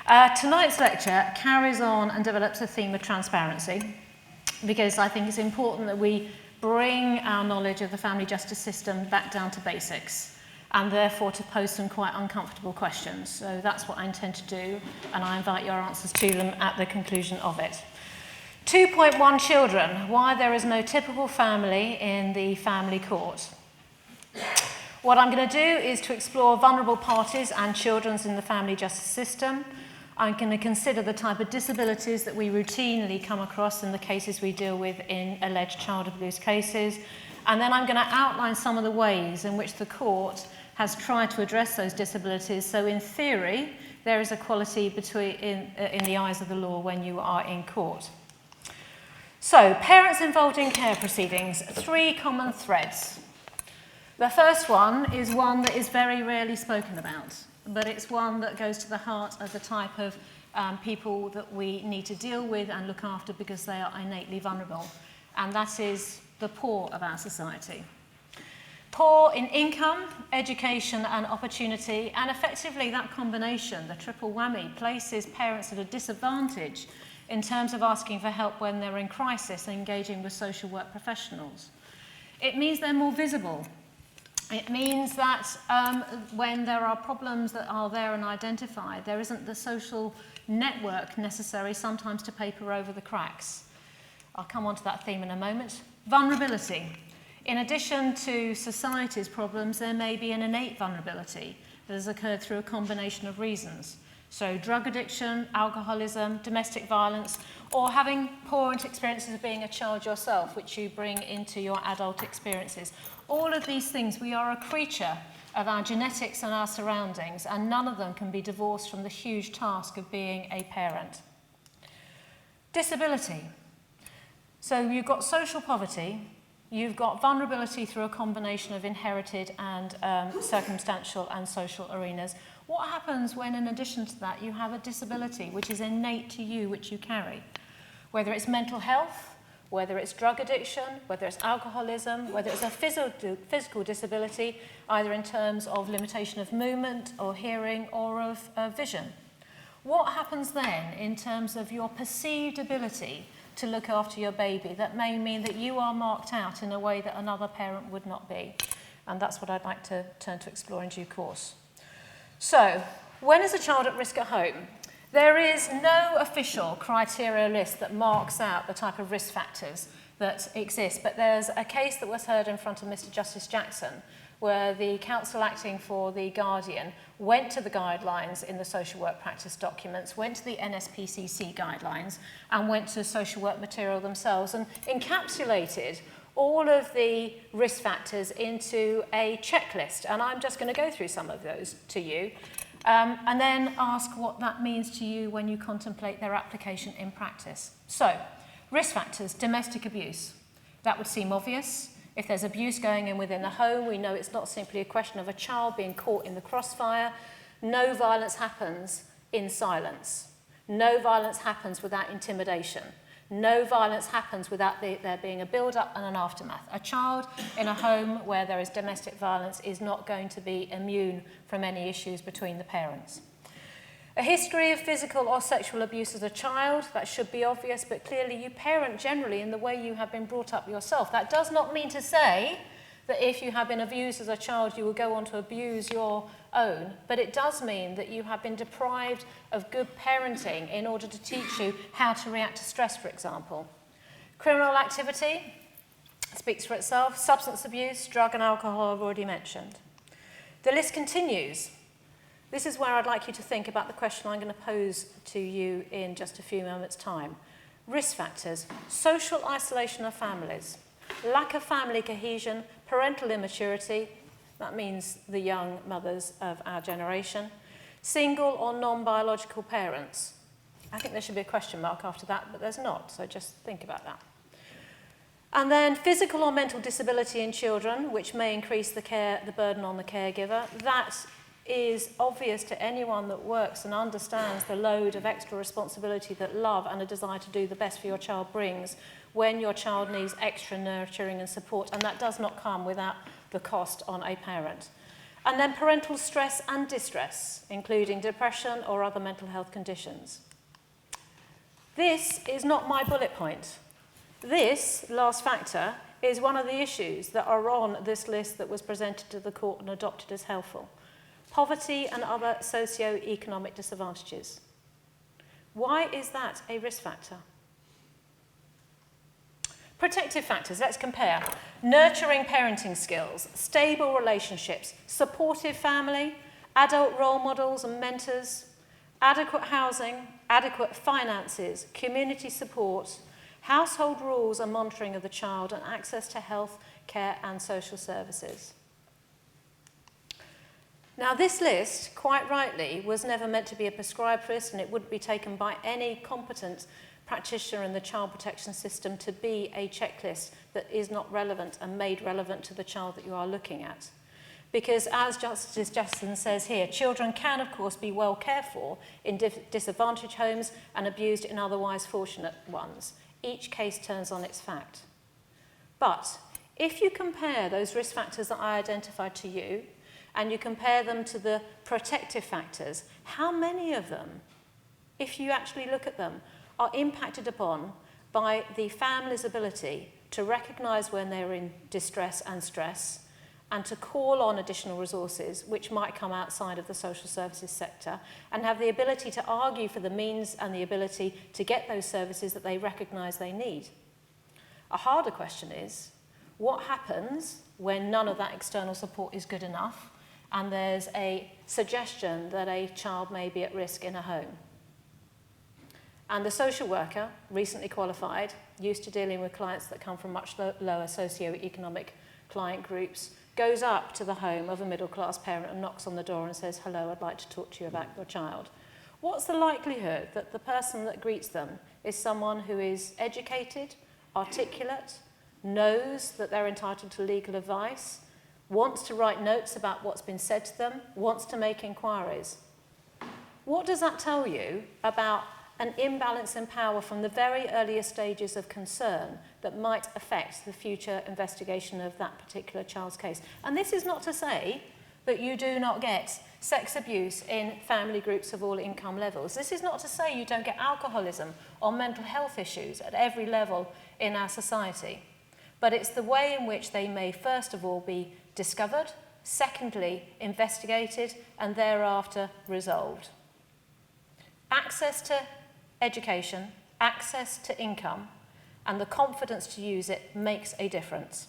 Tonight's lecture carries on and develops a theme of transparency, because I think it's important that we bring our knowledge of the family justice system back down to basics, and therefore to pose some quite uncomfortable questions. So that's what I intend to do, and I invite your answers to them at the conclusion of it. 2.1 children, why there is no typical family in the family court. What I'm going to do is to explore vulnerable parties and children in the family justice system. I'm going to consider the type of disabilities that we routinely come across in the cases we deal with in alleged child abuse cases. And then I'm going to outline some of the ways in which the court has tried to address those disabilities. So in theory, there is equality in the eyes of the law when you are in court. So, parents involved in care proceedings, 3 common threads. The first one is one that is very rarely spoken about, but it's one that goes to the heart of the type of people that we need to deal with and look after because they are innately vulnerable, and that is the poor of our society. Poor in income, education and opportunity, and effectively that combination, the triple whammy, places parents at a disadvantage in terms of asking for help when they're in crisis and engaging with social work professionals. It means they're more visible. It means that when there are problems that are there and identified, there isn't the social network necessary sometimes to paper over the cracks. I'll come on to that theme in a moment. Vulnerability. In addition to society's problems, there may be an innate vulnerability that has occurred through a combination of reasons. So drug addiction, alcoholism, domestic violence, or having poor experiences of being a child yourself, which you bring into your adult experiences. All of these things, we are a creature of our genetics and our surroundings, and none of them can be divorced from the huge task of being a parent. Disability. So you've got social poverty, you've got vulnerability through a combination of inherited and circumstantial and social arenas. What happens when, in addition to that, you have a disability which is innate to you, which you carry? Whether it's mental health, whether it's drug addiction, whether it's alcoholism, whether it's a physical disability, either in terms of limitation of movement or hearing or of vision. What happens then in terms of your perceived ability to look after your baby that may mean that you are marked out in a way that another parent would not be? And that's what I'd like to turn to explore in due course. So, when is a child at risk at home? There is no official criteria list that marks out the type of risk factors that exist, but there's a case that was heard in front of Mr. Justice Jackson where the counsel acting for the Guardian went to the guidelines in the social work practice documents, went to the NSPCC guidelines, and went to social work material themselves and encapsulated all of the risk factors into a checklist. And I'm just going to go through some of those to you and then ask what that means to you when you contemplate their application in practice. So, risk factors, domestic abuse. That would seem obvious. If there's abuse going in within the home, we know it's not simply a question of a child being caught in the crossfire. No violence happens in silence. No violence happens without intimidation. No violence happens without there being a build-up and an aftermath. A child in a home where there is domestic violence is not going to be immune from any issues between the parents. A history of physical or sexual abuse as a child, that should be obvious, but clearly you parent generally in the way you have been brought up yourself. That does not mean to say that if you have been abused as a child, you will go on to abuse your own, but it does mean that you have been deprived of good parenting in order to teach you how to react to stress, for example. Criminal activity speaks for itself. Substance abuse, drug and alcohol I've already mentioned. The list continues. This is where I'd like you to think about the question I'm going to pose to you in just a few moments' time. Risk factors, social isolation of families, lack of family cohesion, parental immaturity, that means the young mothers of our generation, single or non-biological parents. I think there should be a question mark after that, but there's not, so just think about that. And then physical or mental disability in children, which may increase the burden on the caregiver. That is obvious to anyone that works and understands the load of extra responsibility that love and a desire to do the best for your child brings when your child needs extra nurturing and support, and that does not come without the cost on a parent. And then parental stress and distress, including depression or other mental health conditions. This is not my bullet point. This last factor is one of the issues that are on this list that was presented to the court and adopted as helpful. Poverty and other socioeconomic disadvantages. Why is that a risk factor? Protective factors, let's compare. Nurturing parenting skills, stable relationships, supportive family, adult role models and mentors, adequate housing, adequate finances, community support, household rules and monitoring of the child, and access to health care and social services. Now, this list, quite rightly, was never meant to be a prescribed list, and it wouldn't be taken by any competent practitioner in the child protection system to be a checklist that is not relevant and made relevant to the child that you are looking at. Because as Justice Justin says here, children can, of course, be well cared for in disadvantaged homes and abused in otherwise fortunate ones. Each case turns on its fact. But if you compare those risk factors that I identified to you, and you compare them to the protective factors, how many of them, if you actually look at them, are impacted upon by the family's ability to recognise when they're in distress and stress, and to call on additional resources which might come outside of the social services sector, and have the ability to argue for the means and the ability to get those services that they recognise they need. A harder question is, what happens when none of that external support is good enough and there's a suggestion that a child may be at risk in a home? And the social worker, recently qualified, used to dealing with clients that come from much lower socioeconomic client groups, goes up to the home of a middle-class parent and knocks on the door and says, "Hello, I'd like to talk to you about your child." What's the likelihood that the person that greets them is someone who is educated, articulate, knows that they're entitled to legal advice, wants to write notes about what's been said to them, wants to make inquiries? What does that tell you about an imbalance in power from the very earliest stages of concern that might affect the future investigation of that particular child's case? And this is not to say that you do not get sex abuse in family groups of all income levels. This is not to say you don't get alcoholism or mental health issues at every level in our society. But it's the way in which they may first of all be discovered, secondly investigated, and thereafter resolved. Access to education, access to income, and the confidence to use it makes a difference.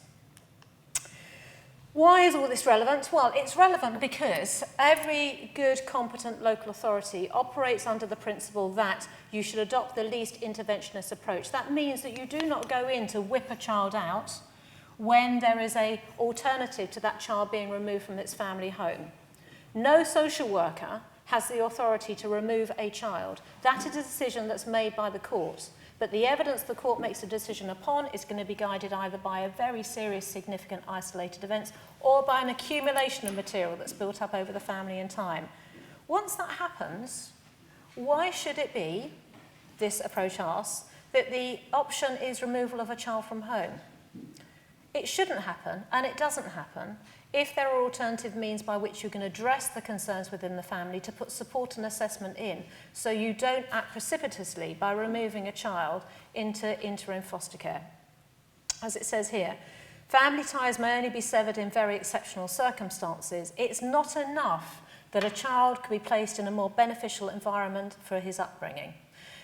Why is all this relevant? Well, it's relevant because every good, competent local authority operates under the principle that you should adopt the least interventionist approach. That means that you do not go in to whip a child out when there is an alternative to that child being removed from its family home. No social worker has the authority to remove a child. That is a decision that's made by the court. But the evidence the court makes a decision upon is going to be guided either by a very serious, significant, isolated events or by an accumulation of material that's built up over the family in time. Once that happens, why should it be, this approach asks, that the option is removal of a child from home? It shouldn't happen, and it doesn't happen, if there are alternative means by which you can address the concerns within the family to put support and assessment in, so you don't act precipitously by removing a child into interim foster care. As it says here, family ties may only be severed in very exceptional circumstances. It's not enough that a child can be placed in a more beneficial environment for his upbringing.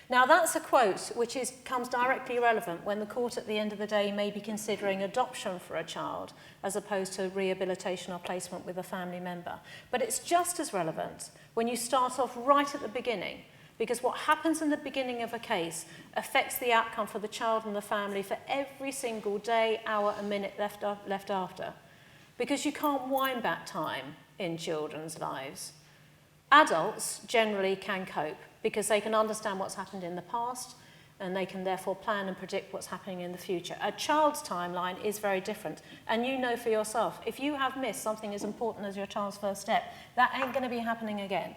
Now, that's a quote which comes directly relevant when the court at the end of the day may be considering adoption for a child as opposed to rehabilitation or placement with a family member. But it's just as relevant when you start off right at the beginning, because what happens in the beginning of a case affects the outcome for the child and the family for every single day, hour and minute left after. Because you can't wind back time in children's lives. Adults generally can cope, because they can understand what's happened in the past and they can therefore plan and predict what's happening in the future. A child's timeline is very different, and you know for yourself, if you have missed something as important as your child's first step, that ain't going to be happening again,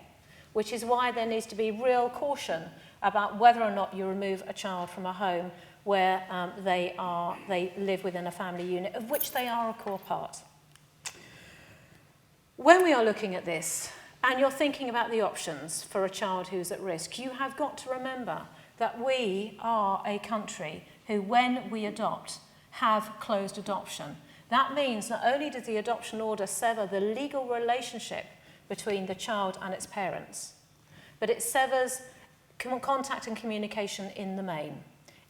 which is why there needs to be real caution about whether or not you remove a child from a home where they live within a family unit, of which they are a core part. When we are looking at this, and you're thinking about the options for a child who's at risk, you have got to remember that we are a country who, when we adopt, have closed adoption. That means not only does the adoption order sever the legal relationship between the child and its parents, but it severs contact and communication in the main.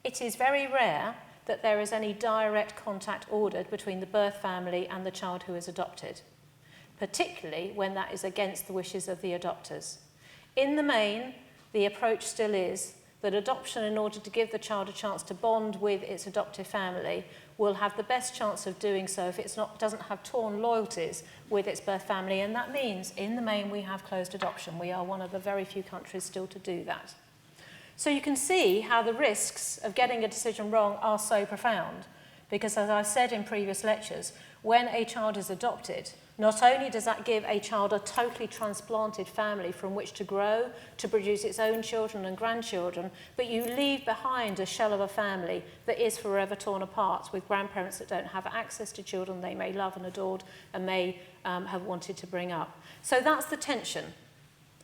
It is very rare that there is any direct contact ordered between the birth family and the child who is adopted, particularly when that is against the wishes of the adopters. In the main, the approach still is that adoption, in order to give the child a chance to bond with its adoptive family, will have the best chance of doing so if it doesn't have torn loyalties with its birth family, and that means, in the main, we have closed adoption. We are one of the very few countries still to do that. So you can see how the risks of getting a decision wrong are so profound, because as I've said in previous lectures, when a child is adopted, not only does that give a child a totally transplanted family from which to grow, to produce its own children and grandchildren, but you leave behind a shell of a family that is forever torn apart, with grandparents that don't have access to children they may love and adored and may have wanted to bring up. So that's the tension.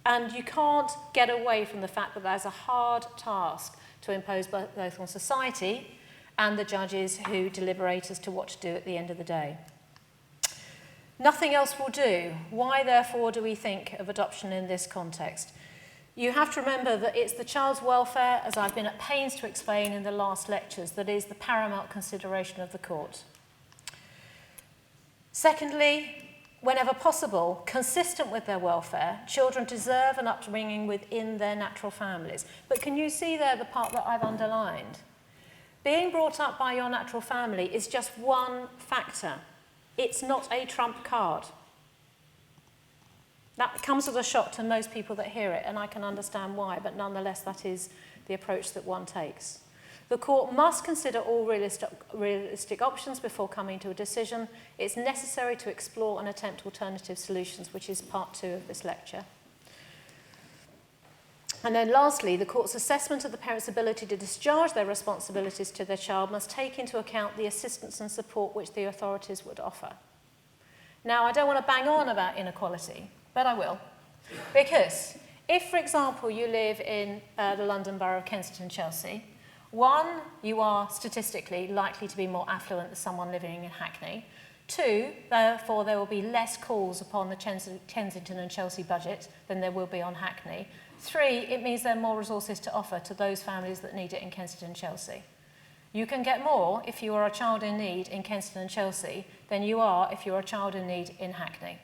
And you can't get away from the fact that there's a hard task to impose both on society and the judges who deliberate as to what to do at the end of the day. Nothing else will do. Why, therefore, do we think of adoption in this context? You have to remember that it's the child's welfare, as I've been at pains to explain in the last lectures, that is the paramount consideration of the court. Secondly, whenever possible, consistent with their welfare, children deserve an upbringing within their natural families. But can you see there the part that I've underlined? Being brought up by your natural family is just one factor. It's not a trump card. That comes as a shock to most people that hear it, and I can understand why, but nonetheless that is the approach that one takes. The court must consider all realistic options before coming to a decision. It's necessary to explore and attempt alternative solutions, which is part 2 of this lecture. And then lastly, the court's assessment of the parent's ability to discharge their responsibilities to their child must take into account the assistance and support which the authorities would offer. Now, I don't want to bang on about inequality, but I will. Because if, for example, you live in the London Borough of Kensington, Chelsea, 1, you are statistically likely to be more affluent than someone living in Hackney. 2, therefore, there will be less calls upon the Kensington and Chelsea budget than there will be on Hackney. 3, it means there are more resources to offer to those families that need it in Kensington and Chelsea. You can get more if you are a child in need in Kensington and Chelsea than you are if you're a child in need in Hackney.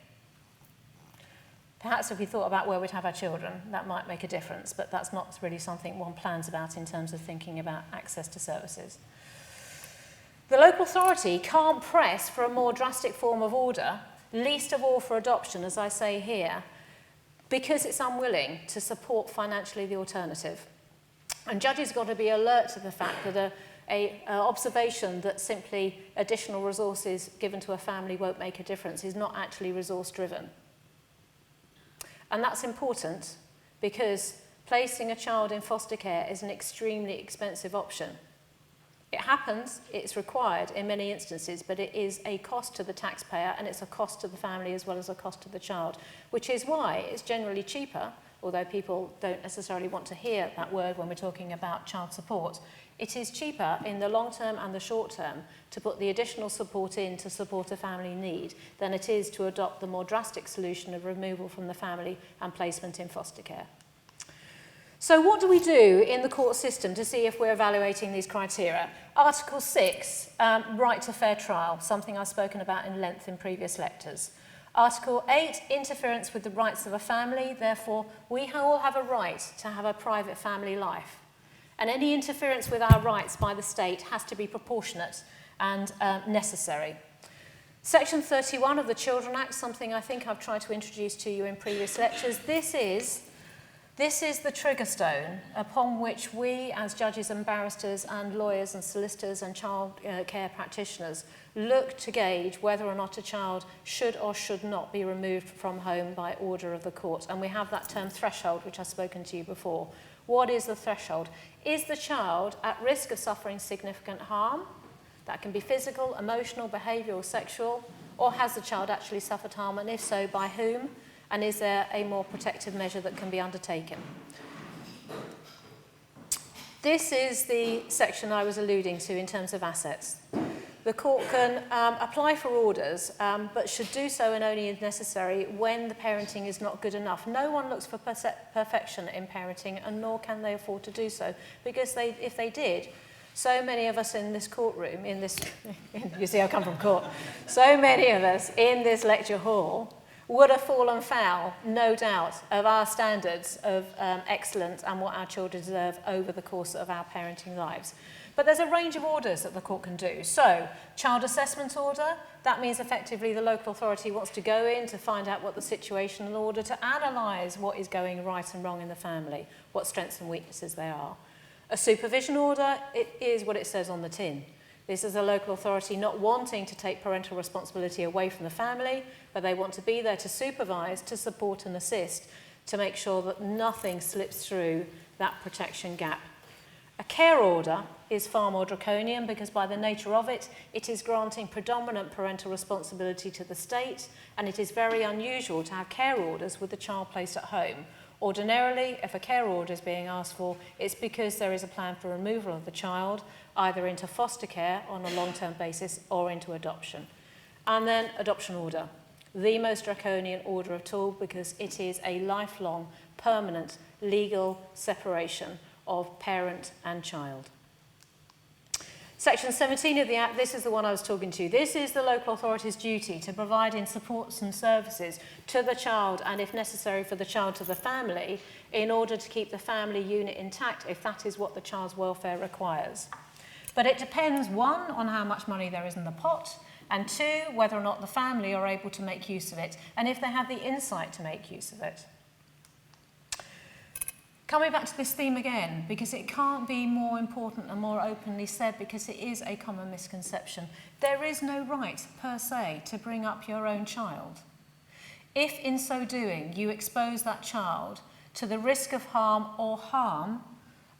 Perhaps if we thought about where we'd have our children, that might make a difference, but that's not really something one plans about in terms of thinking about access to services. The local authority can't press for a more drastic form of order, least of all for adoption, as I say here, because it's unwilling to support financially the alternative. And judges have got to be alert to the fact that an observation that simply additional resources given to a family won't make a difference is not actually resource driven. And that's important because placing a child in foster care is an extremely expensive option. It happens, it's required in many instances, but it is a cost to the taxpayer and it's a cost to the family as well as a cost to the child, which is why it's generally cheaper, although people don't necessarily want to hear that word when we're talking about child support. It is cheaper in the long term and the short term to put the additional support in to support a family need than it is to adopt the more drastic solution of removal from the family and placement in foster care. So what do we do in the court system to see if we're evaluating these criteria? Article 6, right to fair trial, something I've spoken about in length in previous lectures. Article 8, interference with the rights of a family. Therefore, we all have a right to have a private family life. And any interference with our rights by the state has to be proportionate and necessary. Section 31 of the Children Act, something I think I've tried to introduce to you in previous lectures. This is the trigger stone upon which we, as judges and barristers and lawyers and solicitors and child care practitioners, look to gauge whether or not a child should or should not be removed from home by order of the court. And we have that term threshold, which I've spoken to you before. What is the threshold? Is the child at risk of suffering significant harm? That can be physical, emotional, behavioural, sexual, Or has the child actually suffered harm, and if so, by whom? And is there a more protective measure that can be undertaken? This is the section I was alluding to in terms of assets. The court can apply for orders, but should do so and only if necessary when the parenting is not good enough. No one looks for perfection in parenting, and nor can they afford to do so, because if they did, so many of us in this courtroom, you see I come from court, so many of us in this lecture hall would have fallen foul, no doubt, of our standards of excellence and what our children deserve over the course of our parenting lives. But there's a range of orders that the court can do. So, child assessment order, that means effectively the local authority wants to go in to find out what the situation in order to analyse what is going right and wrong in the family, what strengths and weaknesses there are. A supervision order, it is what it says on the tin. This is a local authority not wanting to take parental responsibility away from the family, but they want to be there to supervise, to support and assist, to make sure that nothing slips through that protection gap. A care order is far more draconian because by the nature of it, it is granting predominant parental responsibility to the state, and it is very unusual to have care orders with the child placed at home. Ordinarily, if a care order is being asked for, it's because there is a plan for removal of the child, either into foster care on a long-term basis or into adoption. And then adoption order, the most draconian order of all because it is a lifelong, permanent, legal separation of parent and child. Section 17 of the Act, this is the one I was talking to. This is the local authority's duty to provide in supports and services to the child and, if necessary, for the child to the family in order to keep the family unit intact if that is what the child's welfare requires. But it depends, one, on how much money there is in the pot, and two, whether or not the family are able to make use of it, and if they have the insight to make use of it. Coming back to this theme again, because it can't be more important and more openly said because it is a common misconception. There is no right, per se, to bring up your own child. If in so doing you expose that child to the risk of harm or harm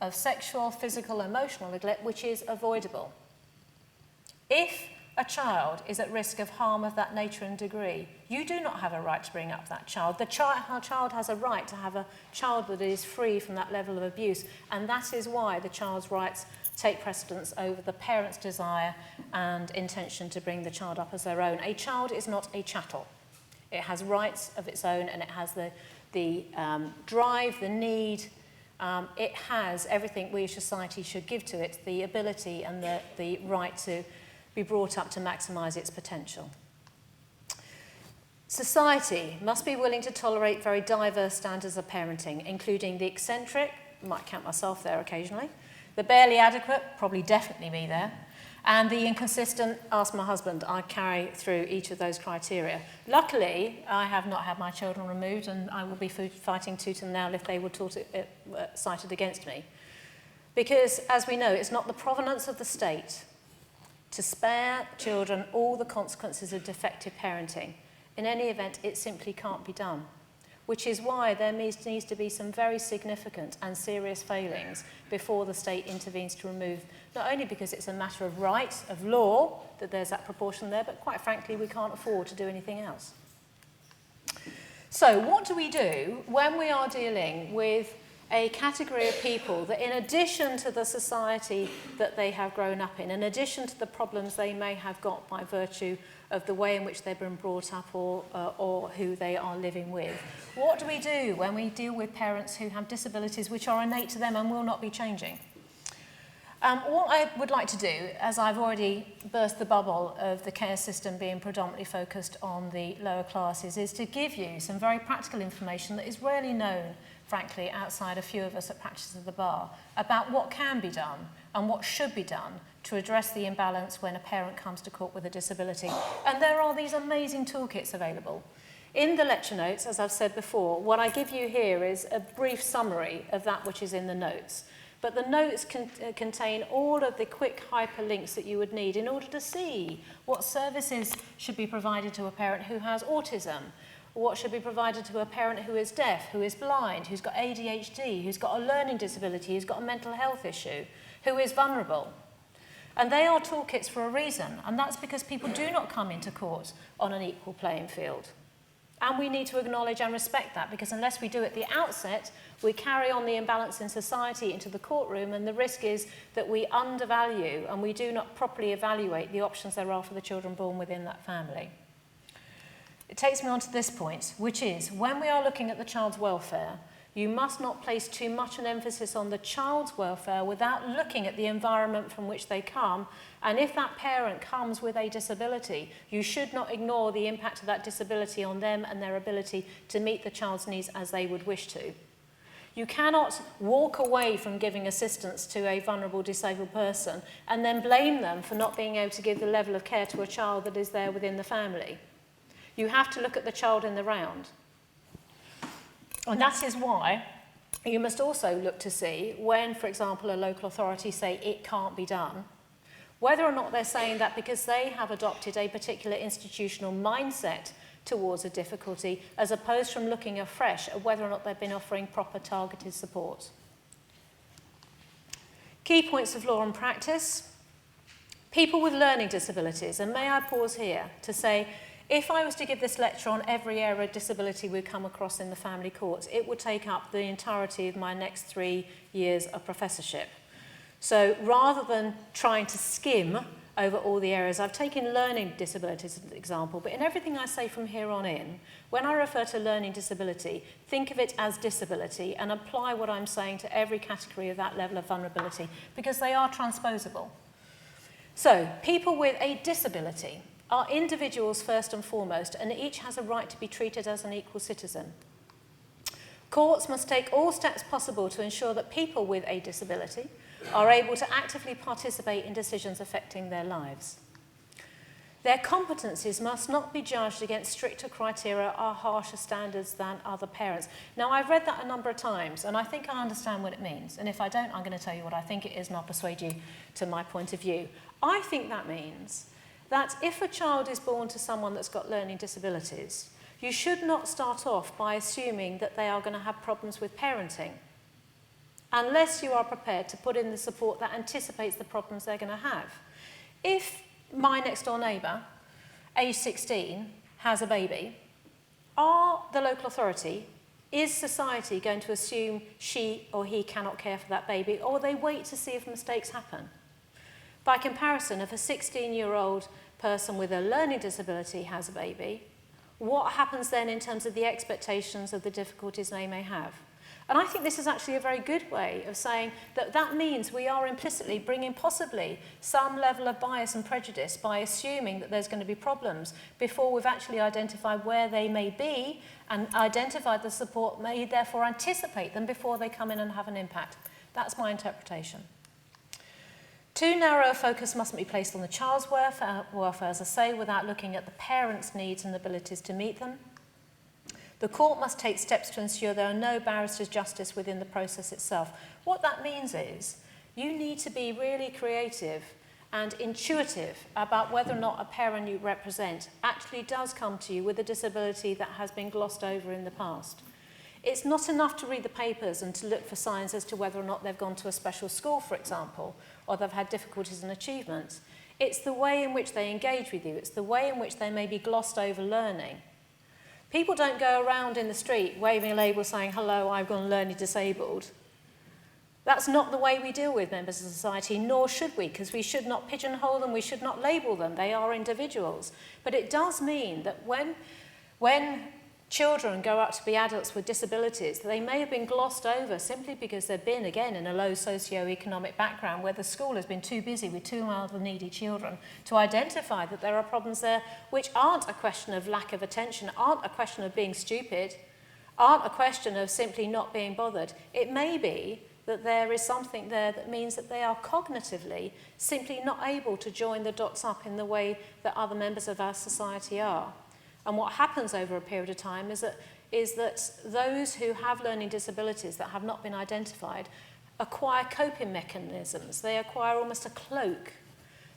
of sexual, physical, emotional neglect, which is avoidable. If a child is at risk of harm of that nature and degree, you do not have a right to bring up that child. The child has a right to have a child that is free from that level of abuse, and that is why the child's rights take precedence over the parent's desire and intention to bring the child up as their own. A child is not a chattel. It has rights of its own, and it has the drive, the need. It has everything we as society should give to it, the ability and the right to be brought up to maximise its potential. Society must be willing to tolerate very diverse standards of parenting, including the eccentric, might count myself there occasionally, the barely adequate, probably definitely me there, and the inconsistent, ask my husband. I carry through each of those criteria. Luckily, I have not had my children removed, and I will be fighting tooth and nail if they were cited against me. Because, as we know, it's not the provenance of the state to spare children all the consequences of defective parenting. In any event, it simply can't be done, which is why there needs to be some very significant and serious failings before the state intervenes to remove, not only because it's a matter of right, of law, that there's that proportion there, but quite frankly, we can't afford to do anything else. So what do we do when we are dealing with a category of people that, in addition to the society that they have grown up in addition to the problems they may have got by virtue of the way in which they've been brought up or who they are living with, what do we do when we deal with parents who have disabilities which are innate to them and will not be changing? What I would like to do, as I've already burst the bubble of the care system being predominantly focused on the lower classes, is to give you some very practical information that is rarely known, frankly, outside a few of us at practice of the bar, about what can be done and what should be done to address the imbalance when a parent comes to court with a disability. And there are these amazing toolkits available. In the lecture notes, as I've said before, what I give you here is a brief summary of that which is in the notes. But the notes contain all of the quick hyperlinks that you would need in order to see what services should be provided to a parent who has autism, what should be provided to a parent who is deaf, who is blind, who's got ADHD, who's got a learning disability, who's got a mental health issue, who is vulnerable. And they are toolkits for a reason, and that's because people do not come into court on an equal playing field. And we need to acknowledge and respect that, because unless we do at the outset, we carry on the imbalance in society into the courtroom, and the risk is that we undervalue and we do not properly evaluate the options there are for the children born within that family. It takes me on to this point, which is, when we are looking at the child's welfare, you must not place too much an emphasis on the child's welfare without looking at the environment from which they come. And if that parent comes with a disability, you should not ignore the impact of that disability on them and their ability to meet the child's needs as they would wish to. You cannot walk away from giving assistance to a vulnerable disabled person and then blame them for not being able to give the level of care to a child that is there within the family. You have to look at the child in the round. And that is why you must also look to see when, for example, a local authority say it can't be done, whether or not they're saying that because they have adopted a particular institutional mindset towards a difficulty, as opposed from looking afresh at whether or not they've been offering proper targeted support. Key points of law and practice. People with learning disabilities, and may I pause here to say, if I was to give this lecture on every area of disability we come across in the family courts, it would take up the entirety of my next 3 years of professorship. So rather than trying to skim over all the areas, I've taken learning disabilities as an example, but in everything I say from here on in, when I refer to learning disability, think of it as disability and apply what I'm saying to every category of that level of vulnerability, because they are transposable. So, people with a disability are individuals first and foremost, and each has a right to be treated as an equal citizen. Courts must take all steps possible to ensure that people with a disability are able to actively participate in decisions affecting their lives. Their competencies must not be judged against stricter criteria or harsher standards than other parents. Now, I've read that a number of times, and I think I understand what it means. And if I don't, I'm going to tell you what I think it is, and I'll persuade you to my point of view. I think that means that if a child is born to someone that's got learning disabilities, you should not start off by assuming that they are going to have problems with parenting, unless you are prepared to put in the support that anticipates the problems they're going to have. If my next door neighbour, age 16, has a baby, are the local authority, is society going to assume she or he cannot care for that baby, or will they wait to see if mistakes happen? By comparison, if a 16-year-old person with a learning disability has a baby, what happens then in terms of the expectations of the difficulties they may have? And I think this is actually a very good way of saying that that means we are implicitly bringing possibly some level of bias and prejudice by assuming that there's going to be problems before we've actually identified where they may be and identified the support, may therefore anticipate them before they come in and have an impact. That's my interpretation. Too narrow a focus mustn't be placed on the child's welfare, as I say, without looking at the parents' needs and abilities to meet them. The court must take steps to ensure there are no barriers to justice within the process itself. What that means is you need to be really creative and intuitive about whether or not a parent you represent actually does come to you with a disability that has been glossed over in the past. It's not enough to read the papers and to look for signs as to whether or not they've gone to a special school, for example, or they've had difficulties in achievement. It's the way in which they engage with you. It's the way in which they may be glossed over learning. People don't go around in the street waving a label saying, hello, I've gone learning disabled. That's not the way we deal with members of society, nor should we, because we should not pigeonhole them, we should not label them. They are individuals. But it does mean that when children grow up to be adults with disabilities, they may have been glossed over simply because they've been, again, in a low socioeconomic background where the school has been too busy with too other needy children to identify that there are problems there which aren't a question of lack of attention, aren't a question of being stupid, aren't a question of simply not being bothered. It may be that there is something there that means that they are cognitively simply not able to join the dots up in the way that other members of our society are. And what happens over a period of time is that those who have learning disabilities that have not been identified acquire coping mechanisms. They acquire almost a cloak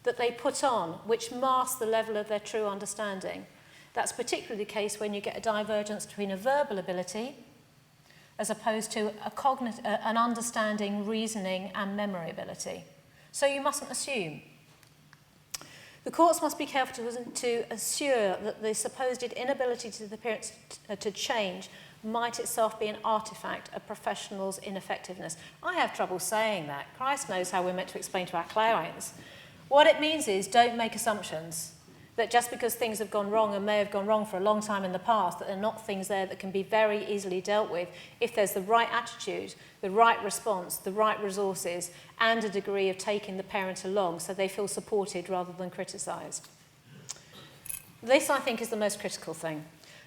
that they put on, which masks the level of their true understanding. That's particularly the case when you get a divergence between a verbal ability as opposed to an understanding, reasoning, and memory ability. So you mustn't assume. The courts must be careful to assure that the supposed inability to the parents to change might itself be an artefact of professionals' ineffectiveness. I have trouble saying that. Christ knows how we're meant to explain to our clients. What it means is don't make assumptions that just because things have gone wrong and may have gone wrong for a long time in the past, that there are not things there that can be very easily dealt with if there's the right attitude, the right response, the right resources, and a degree of taking the parent along so they feel supported rather than criticised. This, I think, is the most critical thing.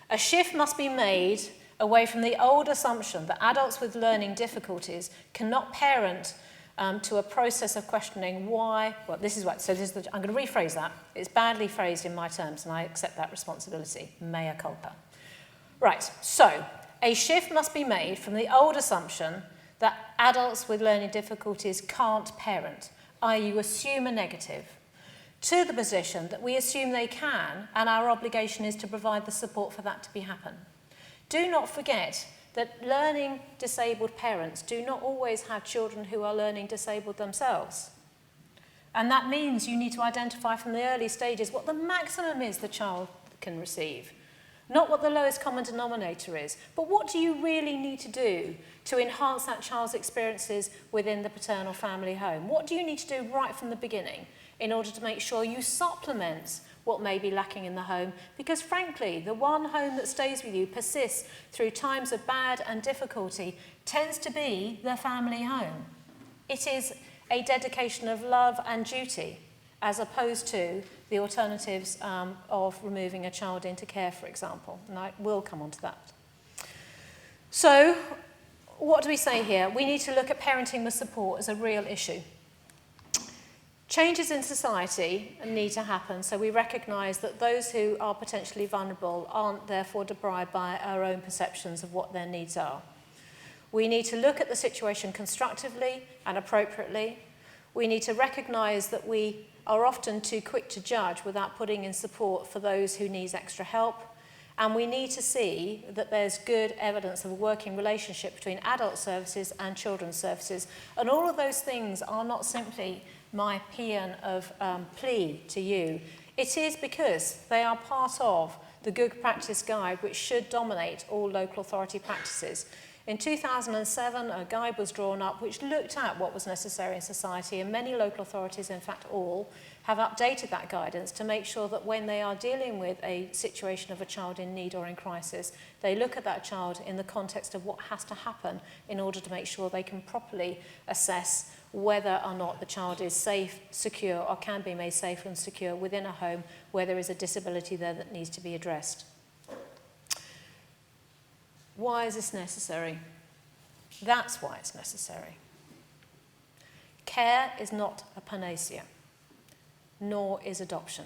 A shift must be made away from the old assumption that adults with learning difficulties cannot parent to a process of questioning why, well, this is what, so this is I'm going to rephrase that. It's badly phrased in my terms, and I accept that responsibility. Mea culpa. Right, so a shift must be made from the old assumption that adults with learning difficulties can't parent, i.e. you assume a negative, to the position that we assume they can, and our obligation is to provide the support for that to be happen. Do not forget that learning disabled parents do not always have children who are learning disabled themselves. And that means you need to identify from the early stages what the maximum is the child can receive. Not what the lowest common denominator is, but what do you really need to do to enhance that child's experiences within the paternal family home? What do you need to do right from the beginning in order to make sure you supplement what may be lacking in the home? Because frankly, the one home that stays with you, persists through times of bad and difficulty, tends to be the family home. It is a dedication of love and duty, as opposed to the alternatives of removing a child into care, for example. And I will come on to that. So, what do we say here? We need to look at parenting with support as a real issue. Changes in society need to happen, so we recognise that those who are potentially vulnerable aren't therefore deprived by our own perceptions of what their needs are. We need to look at the situation constructively and appropriately. We need to recognise that we are often too quick to judge without putting in support for those who need extra help. And we need to see that there's good evidence of a working relationship between adult services and children's services. And all of those things are not simply my paean of plea to you. It is because they are part of the Good Practice Guide, which should dominate all local authority practices. In 2007, a guide was drawn up which looked at what was necessary in society, and many local authorities, in fact all, have updated that guidance to make sure that when they are dealing with a situation of a child in need or in crisis, they look at that child in the context of what has to happen in order to make sure they can properly assess whether or not the child is safe, secure, or can be made safe and secure within a home where there is a disability there that needs to be addressed. Why is this necessary? That's why it's necessary. Care is not a panacea, nor is adoption.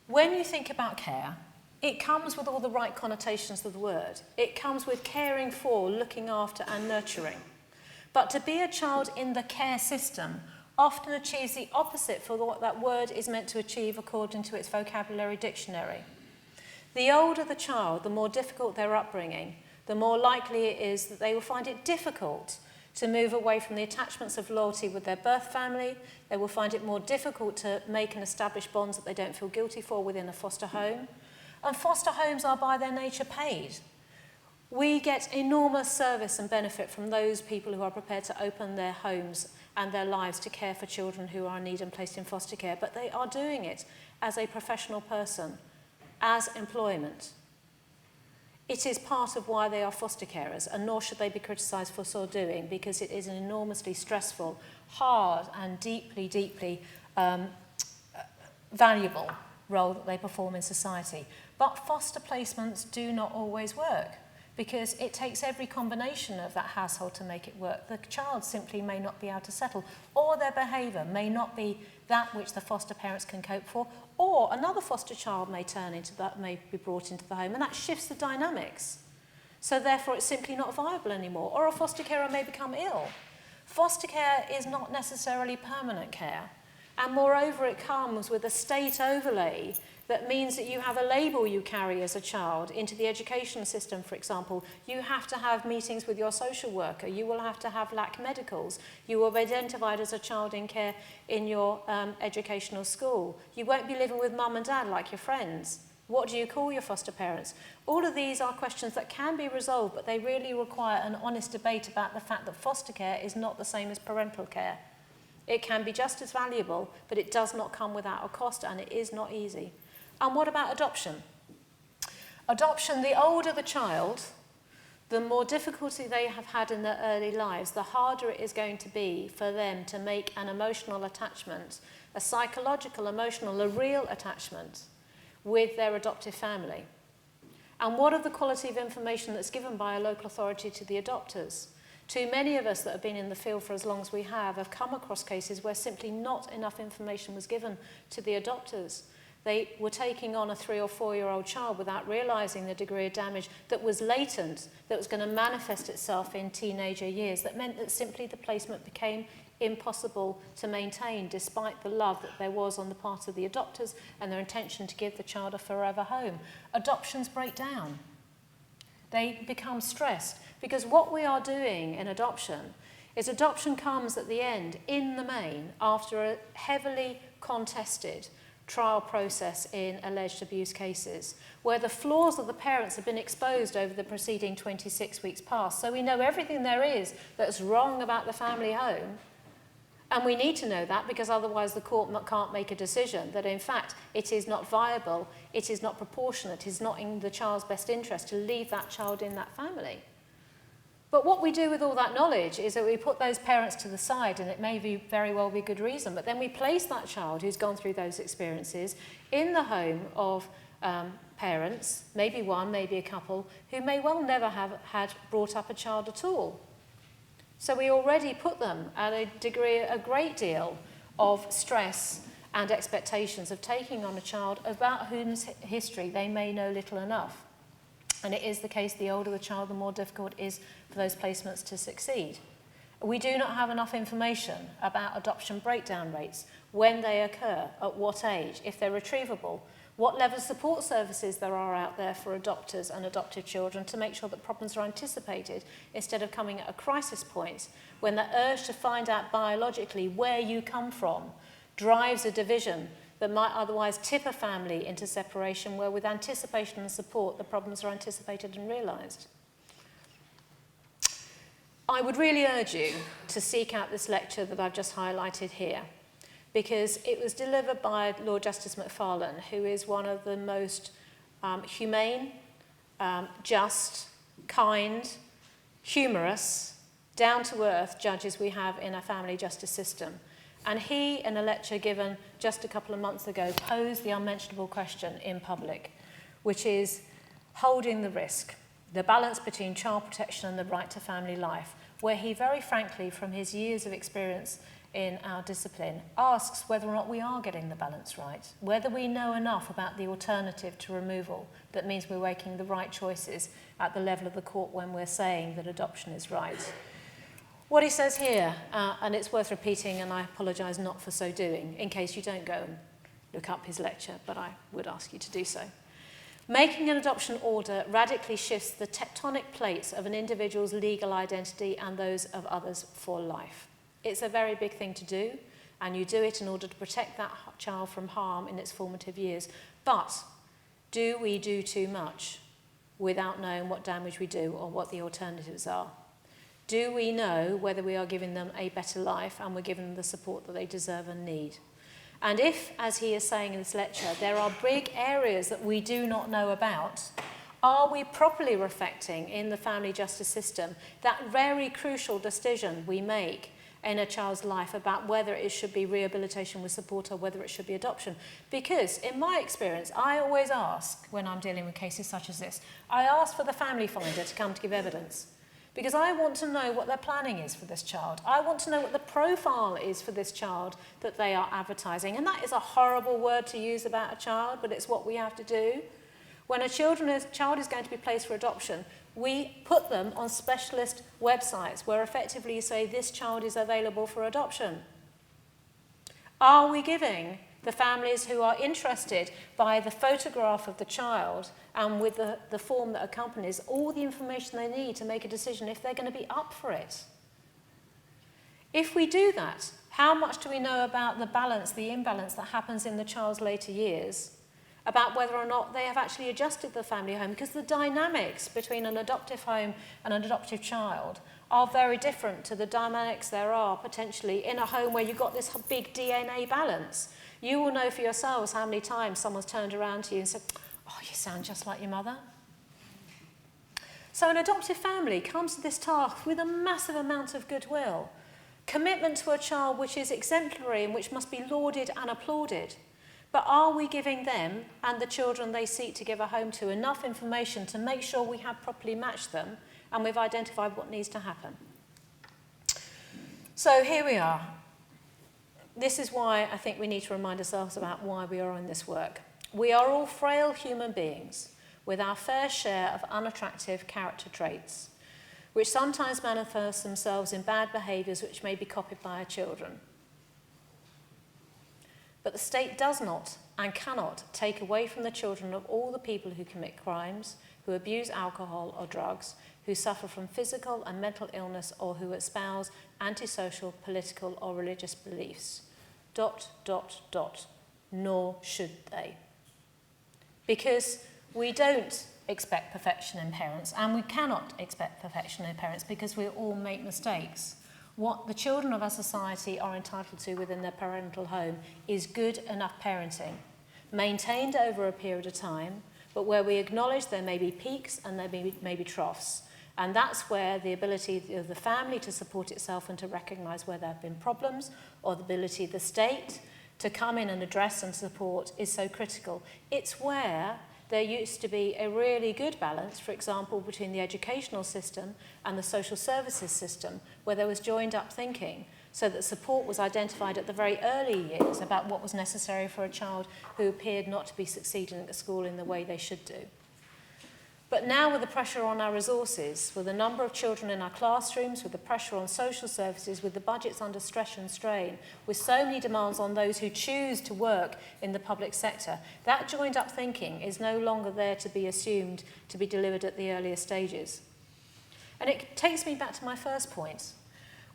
When you think about care, it comes with all the right connotations of the word. It comes with caring for, looking after, and nurturing. But to be a child in the care system often achieves the opposite for what that word is meant to achieve according to its vocabulary dictionary. The older the child, the more difficult their upbringing, the more likely it is that they will find it difficult to move away from the attachments of loyalty with their birth family. They will find it more difficult to make and establish bonds that they don't feel guilty for within a foster home. And foster homes are by their nature paid. We get enormous service and benefit from those people who are prepared to open their homes and their lives to care for children who are in need and placed in foster care, but they are doing it as a professional person, as employment. It is part of why they are foster carers, and nor should they be criticised for so doing, because it is an enormously stressful, hard, and deeply, deeply valuable role that they perform in society. But foster placements do not always work, because it takes every combination of that household to make it work. The child simply may not be able to settle, or their behaviour may not be that which the foster parents can cope for, or another foster child may be brought into the home, and that shifts the dynamics. So therefore it's simply not viable anymore, or a foster carer may become ill. Foster care is not necessarily permanent care. And moreover, it comes with a state overlay that means that you have a label you carry as a child into the education system, for example. You have to have meetings with your social worker. You will have to have LAC medicals. You will be identified as a child in care in your educational school. You won't be living with mum and dad like your friends. What do you call your foster parents? All of these are questions that can be resolved, but they really require an honest debate about the fact that foster care is not the same as parental care. It can be just as valuable, but it does not come without a cost, and it is not easy. And what about adoption? Adoption, the older the child, the more difficulty they have had in their early lives, the harder it is going to be for them to make an emotional attachment, a psychological, emotional, a real attachment with their adoptive family. And what of the quality of information that's given by a local authority to the adopters? Too many of us that have been in the field for as long as we have come across cases where simply not enough information was given to the adopters. They were taking on a 3 or 4-year-old child without realising the degree of damage that was latent, that was going to manifest itself in teenager years. That meant that simply the placement became impossible to maintain despite the love that there was on the part of the adopters and their intention to give the child a forever home. Adoptions break down. They become stressed because what we are doing in adoption is adoption comes at the end, in the main, after a heavily contested trial process in alleged abuse cases, where the flaws of the parents have been exposed over the preceding 26 weeks past. So we know everything there is that's wrong about the family home, and we need to know that because otherwise the court can't make a decision that in fact it is not viable, it is not proportionate, it is not in the child's best interest to leave that child in that family. But what we do with all that knowledge is that we put those parents to the side, and it may very well be good reason, but then we place that child who's gone through those experiences in the home of parents, maybe one, maybe a couple, who may well never have had brought up a child at all. So we already put them at a great deal of stress and expectations of taking on a child about whose history they may know little enough. And it is the case, the older the child, the more difficult it is for those placements to succeed. We do not have enough information about adoption breakdown rates, when they occur, at what age, if they're retrievable, what level of support services there are out there for adopters and adoptive children to make sure that problems are anticipated instead of coming at a crisis point when the urge to find out biologically where you come from drives a division that might otherwise tip a family into separation, where with anticipation and support the problems are anticipated and realised. I would really urge you to seek out this lecture that I've just highlighted here, because it was delivered by Lord Justice McFarlands, who is one of the most humane, just, kind, humorous, down-to-earth judges we have in our family justice system. And he, in a lecture given just a couple of months ago, posed the unmentionable question in public, which is holding the risk, the balance between child protection and the right to family life, where he very frankly, from his years of experience in our discipline, asks whether or not we are getting the balance right, whether we know enough about the alternative to removal that means we're making the right choices at the level of the court when we're saying that adoption is right. What he says here, and it's worth repeating, and I apologise not for so doing, in case you don't go and look up his lecture, but I would ask you to do so. Making an adoption order radically shifts the tectonic plates of an individual's legal identity and those of others for life. It's a very big thing to do, and you do it in order to protect that child from harm in its formative years. But do we do too much without knowing what damage we do or what the alternatives are? Do we know whether we are giving them a better life and we're giving them the support that they deserve and need? And if, as he is saying in this lecture, there are big areas that we do not know about, are we properly reflecting in the family justice system that very crucial decision we make in a child's life about whether it should be rehabilitation with support or whether it should be adoption? Because in my experience, I always ask, when I'm dealing with cases such as this, I ask for the family finder to come to give evidence. Because I want to know what their planning is for this child. I want to know what the profile is for this child that they are advertising. And that is a horrible word to use about a child, but it's what we have to do. When a child is going to be placed for adoption, we put them on specialist websites where effectively you say this child is available for adoption. Are we giving the families who are interested by the photograph of the child and with the form that accompanies all the information they need to make a decision if they're going to be up for it? If we do that, how much do we know about the balance, the imbalance that happens in the child's later years, about whether or not they have actually adjusted the family home? Because the dynamics between an adoptive home and an adoptive child are very different to the dynamics there are potentially in a home where you've got this big DNA balance. You will know for yourselves how many times someone's turned around to you and said, "Oh, you sound just like your mother." So an adoptive family comes to this task with a massive amount of goodwill, commitment to a child which is exemplary and which must be lauded and applauded. But are we giving them and the children they seek to give a home to enough information to make sure we have properly matched them and we've identified what needs to happen? So here we are. This is why I think we need to remind ourselves about why we are in this work. We are all frail human beings with our fair share of unattractive character traits, which sometimes manifest themselves in bad behaviours which may be copied by our children. But the state does not and cannot take away from the children of all the people who commit crimes, who abuse alcohol or drugs, who suffer from physical and mental illness, or who espouse antisocial, political or religious beliefs. ... Nor should they. Because we don't expect perfection in parents, and we cannot expect perfection in parents because we all make mistakes. What the children of our society are entitled to within their parental home is good enough parenting, maintained over a period of time, but where we acknowledge there may be peaks and there may be troughs. And that's where the ability of the family to support itself and to recognise where there have been problems, or the ability of the state to come in and address and support is so critical. It's where there used to be a really good balance, for example, between the educational system and the social services system, where there was joined up thinking, so that support was identified at the very early years about what was necessary for a child who appeared not to be succeeding at school in the way they should do. But now with the pressure on our resources, with the number of children in our classrooms, with the pressure on social services, with the budgets under stress and strain, with so many demands on those who choose to work in the public sector, that joined up thinking is no longer there to be assumed to be delivered at the earlier stages. And it takes me back to my first point,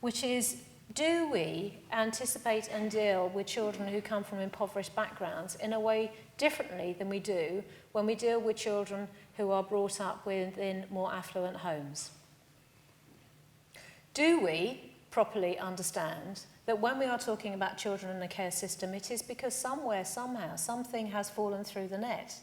which is, do we anticipate and deal with children who come from impoverished backgrounds in a way differently than we do when we deal with children who are brought up within more affluent homes? Do we properly understand that when we are talking about children in the care system, it is because somewhere, somehow, something has fallen through the net?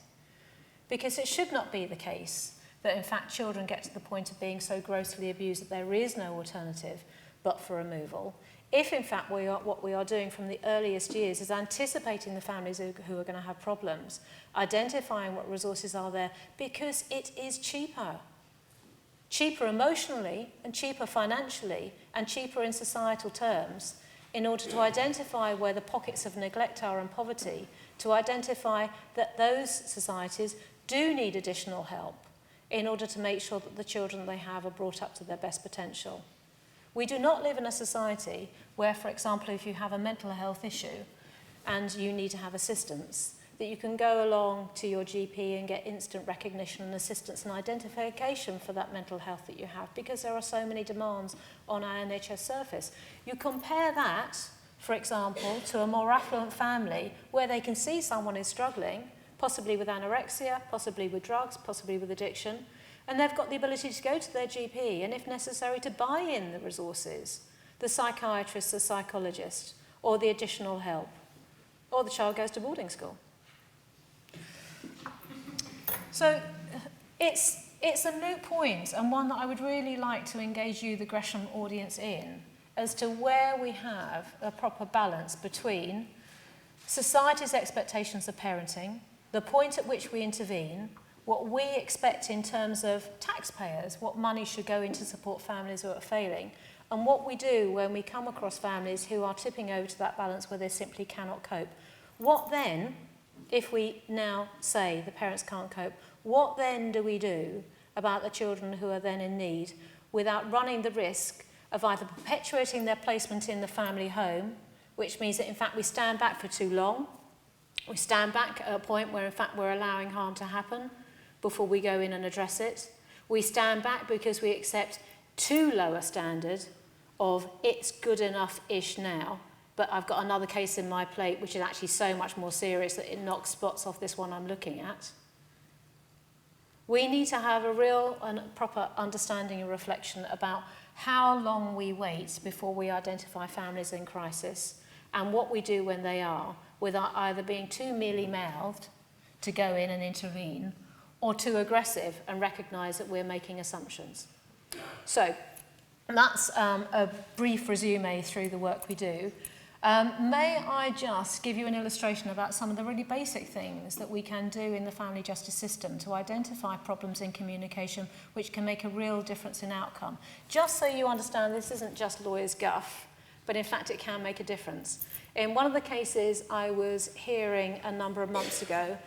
Because it should not be the case that, in fact, children get to the point of being so grossly abused that there is no alternative but for removal. If, in fact, what we are doing from the earliest years is anticipating the families who are going to have problems, identifying what resources are there, because it is cheaper. Cheaper emotionally, and cheaper financially, and cheaper in societal terms, in order to identify where the pockets of neglect are and poverty, to identify that those societies do need additional help in order to make sure that the children they have are brought up to their best potential. We do not live in a society where, for example, if you have a mental health issue and you need to have assistance, that you can go along to your GP and get instant recognition and assistance and identification for that mental health that you have, because there are so many demands on our NHS service. You compare that, for example, to a more affluent family where they can see someone is struggling, possibly with anorexia, possibly with drugs, possibly with addiction, and they've got the ability to go to their GP and, if necessary, to buy in the resources, the psychiatrist, the psychologist, or the additional help, or the child goes to boarding school. So it's a moot point, and one that I would really like to engage you, the Gresham audience, in, as to where we have a proper balance between society's expectations of parenting, the point at which we intervene, what we expect in terms of taxpayers, what money should go in to support families who are failing, and what we do when we come across families who are tipping over to that balance where they simply cannot cope. What then, if we now say the parents can't cope, what then do we do about the children who are then in need without running the risk of either perpetuating their placement in the family home, which means that in fact we stand back for too long. We stand back at a point where in fact we're allowing harm to happen before we go in and address it. We stand back because we accept too low a standard of it's good enough-ish now, but I've got another case in my plate which is actually so much more serious that it knocks spots off this one I'm looking at. We need to have a real and proper understanding and reflection about how long we wait before we identify families in crisis and what we do when they are, without either being too mealy-mouthed to go in and intervene or too aggressive and recognise that we're making assumptions. So that's a brief resume through the work we do. May I just give you an illustration about some of the really basic things that we can do in the family justice system to identify problems in communication which can make a real difference in outcome. Just so you understand, this isn't just lawyers' guff, but in fact it can make a difference. In one of the cases I was hearing a number of months ago,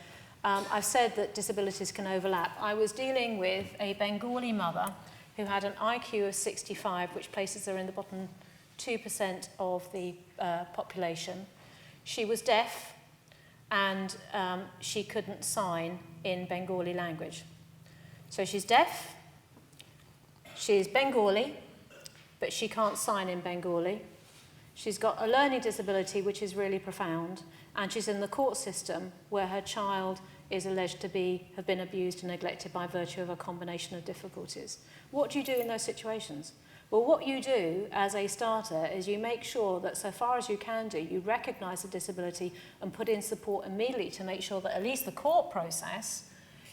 I've said that disabilities can overlap. I was dealing with a Bengali mother who had an IQ of 65, which places her in the bottom 2% of the population. She was deaf and she couldn't sign in Bengali language. So she's deaf, she's Bengali, but she can't sign in Bengali. She's got a learning disability which is really profound, and she's in the court system where her child is alleged to have been abused and neglected by virtue of a combination of difficulties. What do you do in those situations? Well, what you do as a starter is you make sure that so far as you can do, you recognise the disability and put in support immediately to make sure that at least the court process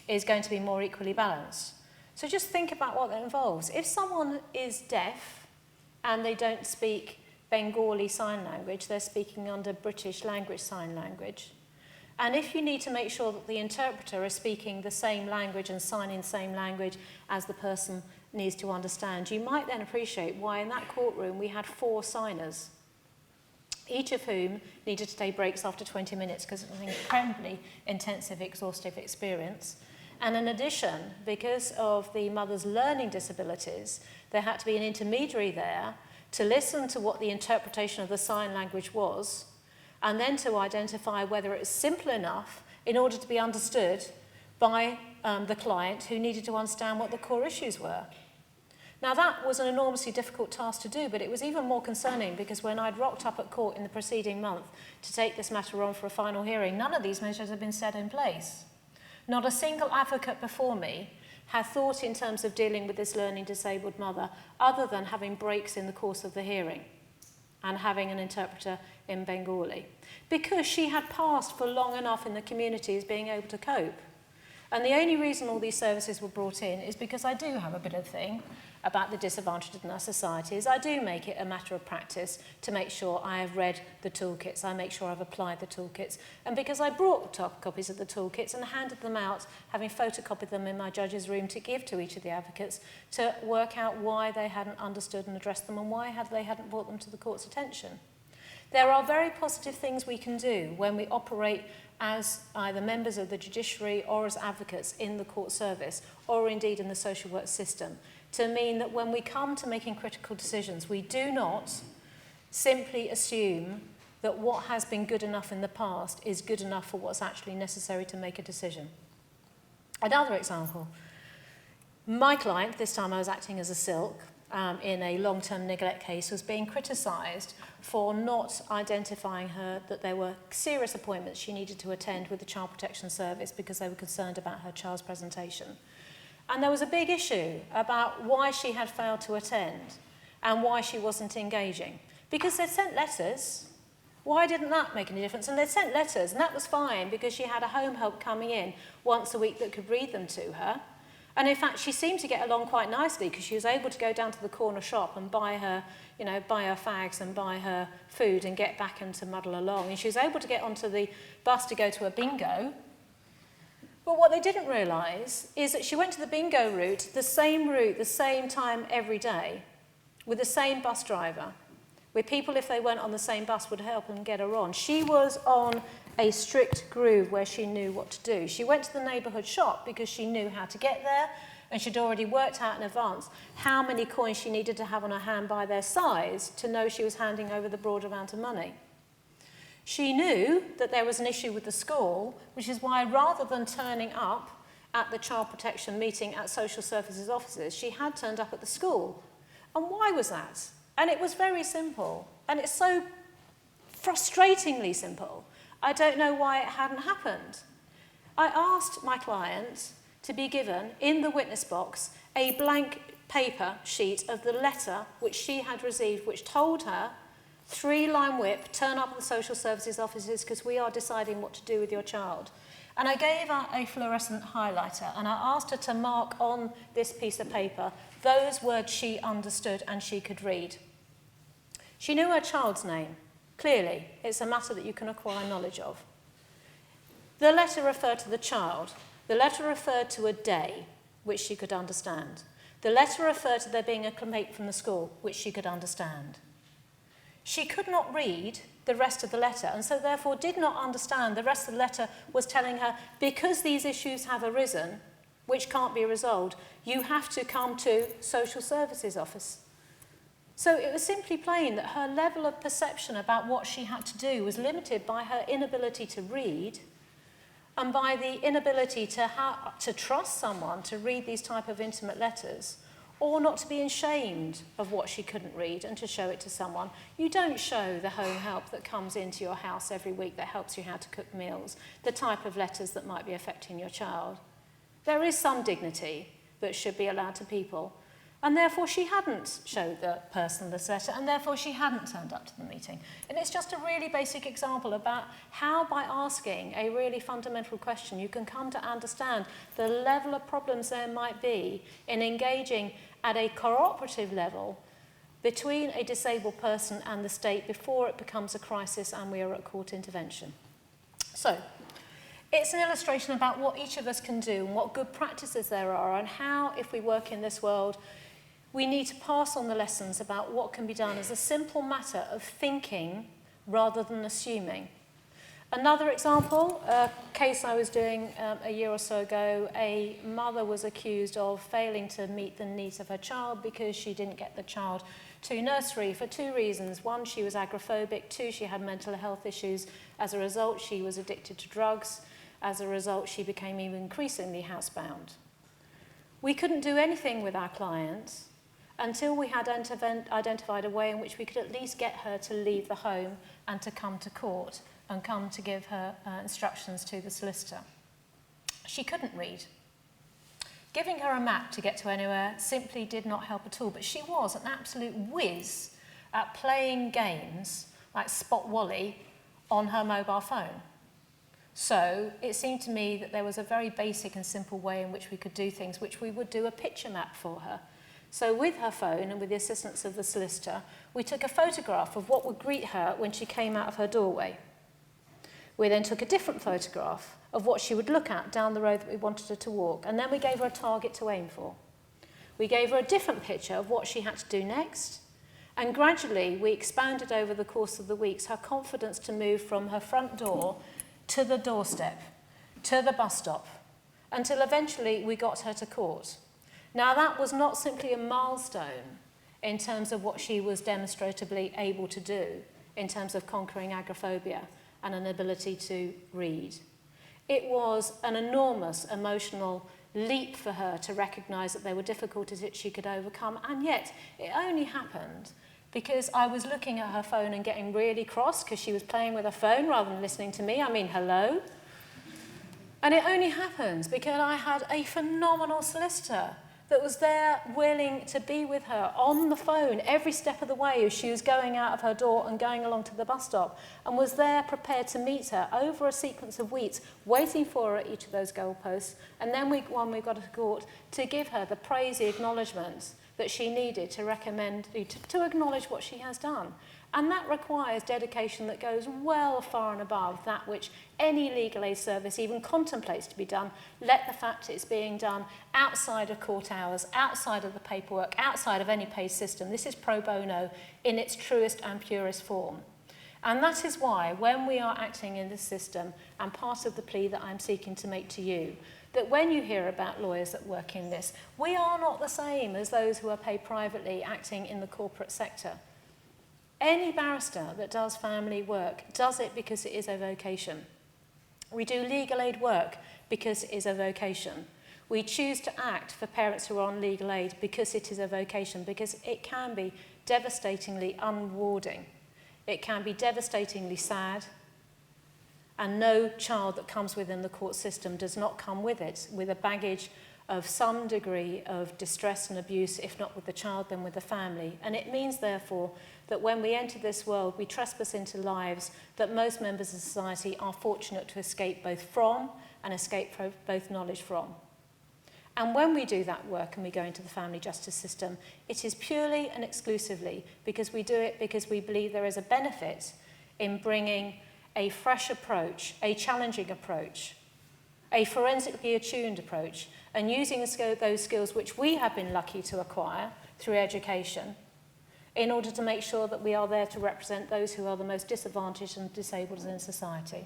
is going to be more equally balanced. So just think about what that involves. If someone is deaf and they don't speak Bengali sign language, they're speaking under British language sign language. And if you need to make sure that the interpreter is speaking the same language and signing the same language as the person needs to understand, you might then appreciate why in that courtroom we had 4 signers, each of whom needed to take breaks after 20 minutes because it was an incredibly intensive, exhaustive experience. And in addition, because of the mother's learning disabilities, there had to be an intermediary there to listen to what the interpretation of the sign language was, and then to identify whether it was simple enough in order to be understood by the client who needed to understand what the core issues were. Now that was an enormously difficult task to do, but it was even more concerning because when I'd rocked up at court in the preceding month to take this matter on for a final hearing, none of these measures had been set in place. Not a single advocate before me had thought in terms of dealing with this learning disabled mother other than having breaks in the course of the hearing and having an interpreter in Bengali, because she had passed for long enough in the community as being able to cope. And the only reason all these services were brought in is because I do have a bit of thing about the disadvantaged in our societies. I do make it a matter of practice to make sure I have read the toolkits, I make sure I've applied the toolkits, and because I brought top copies of the toolkits and handed them out, having photocopied them in my judge's room to give to each of the advocates to work out why they hadn't understood and addressed them and why they hadn't brought them to the court's attention. There are very positive things we can do when we operate as either members of the judiciary or as advocates in the court service or indeed in the social work system, to mean that when we come to making critical decisions, we do not simply assume that what has been good enough in the past is good enough for what's actually necessary to make a decision. Another example, my client, this time I was acting as a silk, in a long-term neglect case, was being criticised for not identifying her that there were serious appointments she needed to attend with the Child Protection Service because they were concerned about her child's presentation. And there was a big issue about why she had failed to attend and why she wasn't engaging. Because they'd sent letters. Why didn't that make any difference? And they'd sent letters, and that was fine because she had a home help coming in once a week that could read them to her. And in fact, she seemed to get along quite nicely because she was able to go down to the corner shop and buy her fags and buy her food and get back and to muddle along. And she was able to get onto the bus to go to a bingo. But what they didn't realise is that she went to the bingo route, the same time every day, with the same bus driver, where people, if they weren't on the same bus, would help and get her on. She was on a strict groove where she knew what to do. She went to the neighbourhood shop because she knew how to get there, and she'd already worked out in advance how many coins she needed to have on her hand by their size to know she was handing over the broad amount of money. She knew that there was an issue with the school, which is why rather than turning up at the child protection meeting at social services offices, she had turned up at the school. And why was that? And it was very simple. And it's so frustratingly simple. I don't know why it hadn't happened. I asked my client to be given, in the witness box, a blank paper sheet of the letter which she had received, which told her, 3-line whip, turn up at the social services offices because we are deciding what to do with your child. And I gave her a fluorescent highlighter and I asked her to mark on this piece of paper those words she understood and she could read. She knew her child's name. Clearly, it's a matter that you can acquire knowledge of. The letter referred to the child. The letter referred to a day, which she could understand. The letter referred to there being a complaint from the school, which she could understand. She could not read the rest of the letter, and so therefore did not understand the rest of the letter was telling her, because these issues have arisen, which can't be resolved, you have to come to social services office. So it was simply plain that her level of perception about what she had to do was limited by her inability to read and by the inability to trust someone to read these type of intimate letters, or not to be ashamed of what she couldn't read and to show it to someone. You don't show the home help that comes into your house every week that helps you how to cook meals, the type of letters that might be affecting your child. There is some dignity that should be allowed to people, and therefore she hadn't showed the person this letter, and therefore she hadn't turned up to the meeting. And it's just a really basic example about how, by asking a really fundamental question, you can come to understand the level of problems there might be in engaging at a cooperative level between a disabled person and the state before it becomes a crisis and we are at court intervention. So, it's an illustration about what each of us can do and what good practices there are and how, if we work in this world, we need to pass on the lessons about what can be done as a simple matter of thinking rather than assuming. Another example, a case I was doing a year or so ago, a mother was accused of failing to meet the needs of her child because she didn't get the child to nursery for 2 reasons. 1, she was agoraphobic. 2, she had mental health issues. As a result, she was addicted to drugs. As a result, she became even increasingly housebound. We couldn't do anything with our clients until we had identified a way in which we could at least get her to leave the home and to come to court and come to give her instructions to the solicitor. She couldn't read. Giving her a map to get to anywhere simply did not help at all, but she was an absolute whiz at playing games like Spot Wally on her mobile phone. So it seemed to me that there was a very basic and simple way in which we could do things, which we would do a picture map for her. So with her phone and with the assistance of the solicitor, we took a photograph of what would greet her when she came out of her doorway. We then took a different photograph of what she would look at down the road that we wanted her to walk, and then we gave her a target to aim for. We gave her a different picture of what she had to do next, and gradually we expanded over the course of the weeks her confidence to move from her front door to the doorstep, to the bus stop, until eventually we got her to court. Now that was not simply a milestone in terms of what she was demonstrably able to do in terms of conquering agoraphobia and an ability to read. It was an enormous emotional leap for her to recognise that there were difficulties that she could overcome, and yet it only happened because I was looking at her phone and getting really cross because she was playing with her phone rather than listening to me. I mean, hello. And it only happens because I had a phenomenal solicitor that was there willing to be with her on the phone every step of the way as she was going out of her door and going along to the bus stop, and was there prepared to meet her over a sequence of weeks, waiting for her at each of those goalposts, and then when we got to court, to give her the praise, the acknowledgement that she needed to recommend, to acknowledge what she has done. And that requires dedication that goes well far and above that which any legal aid service even contemplates to be done, let the fact it's being done outside of court hours, outside of the paperwork, outside of any paid system. This is pro bono in its truest and purest form. And that is why, when we are acting in this system, and part of the plea that I'm seeking to make to you, that when you hear about lawyers that work in this, we are not the same as those who are paid privately acting in the corporate sector. Any barrister that does family work does it because it is a vocation. We do legal aid work because it is a vocation. We choose to act for parents who are on legal aid because it is a vocation, because it can be devastatingly unrewarding. It can be devastatingly sad, and no child that comes within the court system does not come with it, with a baggage of some degree of distress and abuse, if not with the child, then with the family. And it means, therefore, that when we enter this world, we trespass into lives that most members of society are fortunate to escape both from and escape both knowledge from. And when we do that work and we go into the family justice system, it is purely and exclusively because we do it because we believe there is a benefit in bringing a fresh approach, a challenging approach, a forensically attuned approach, and using those skills which we have been lucky to acquire through education in order to make sure that we are there to represent those who are the most disadvantaged and disabled in society.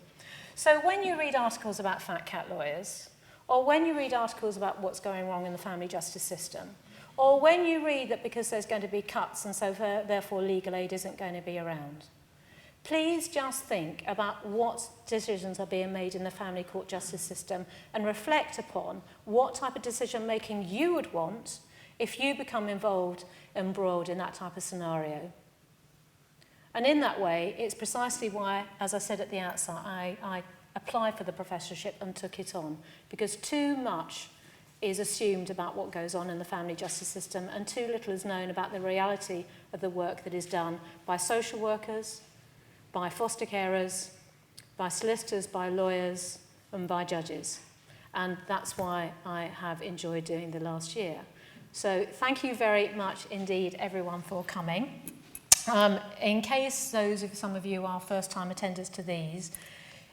So when you read articles about fat cat lawyers, or when you read articles about what's going wrong in the family justice system, or when you read that because there's going to be cuts and so therefore legal aid isn't going to be around, please just think about what decisions are being made in the family court justice system and reflect upon what type of decision making you would want if you become involved and embroiled in that type of scenario. And in that way, it's precisely why, as I said at the outset, I applied for the professorship and took it on, because too much is assumed about what goes on in the family justice system and too little is known about the reality of the work that is done by social workers, by foster carers, by solicitors, by lawyers, and by judges. And that's why I have enjoyed doing the last year. So thank you very much indeed, everyone, for coming. In case some of you are first-time attenders to these,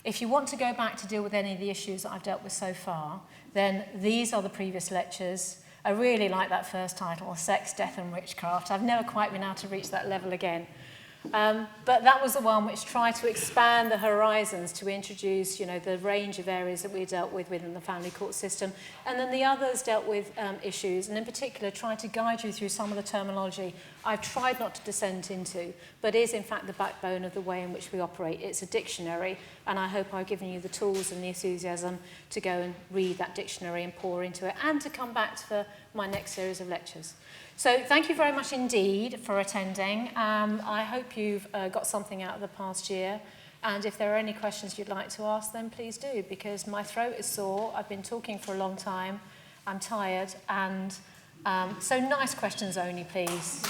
if you want to go back to deal with any of the issues that I've dealt with so far, then these are the previous lectures. I really like that first title, Sex, Death and Witchcraft. I've never quite been able to reach that level again. But that was the one which tried to expand the horizons to introduce, the range of areas that we dealt with within the family court system. And then the others dealt with issues, and in particular tried to guide you through some of the terminology I've tried not to descend into, but is in fact the backbone of the way in which we operate. It's a dictionary, and I hope I've given you the tools and the enthusiasm to go and read that dictionary and pour into it, and to come back for my next series of lectures. So thank you very much indeed for attending. I hope you've got something out of the past year. And if there are any questions you'd like to ask, then please do, because my throat is sore. I've been talking for a long time. I'm tired. And so nice questions only, please.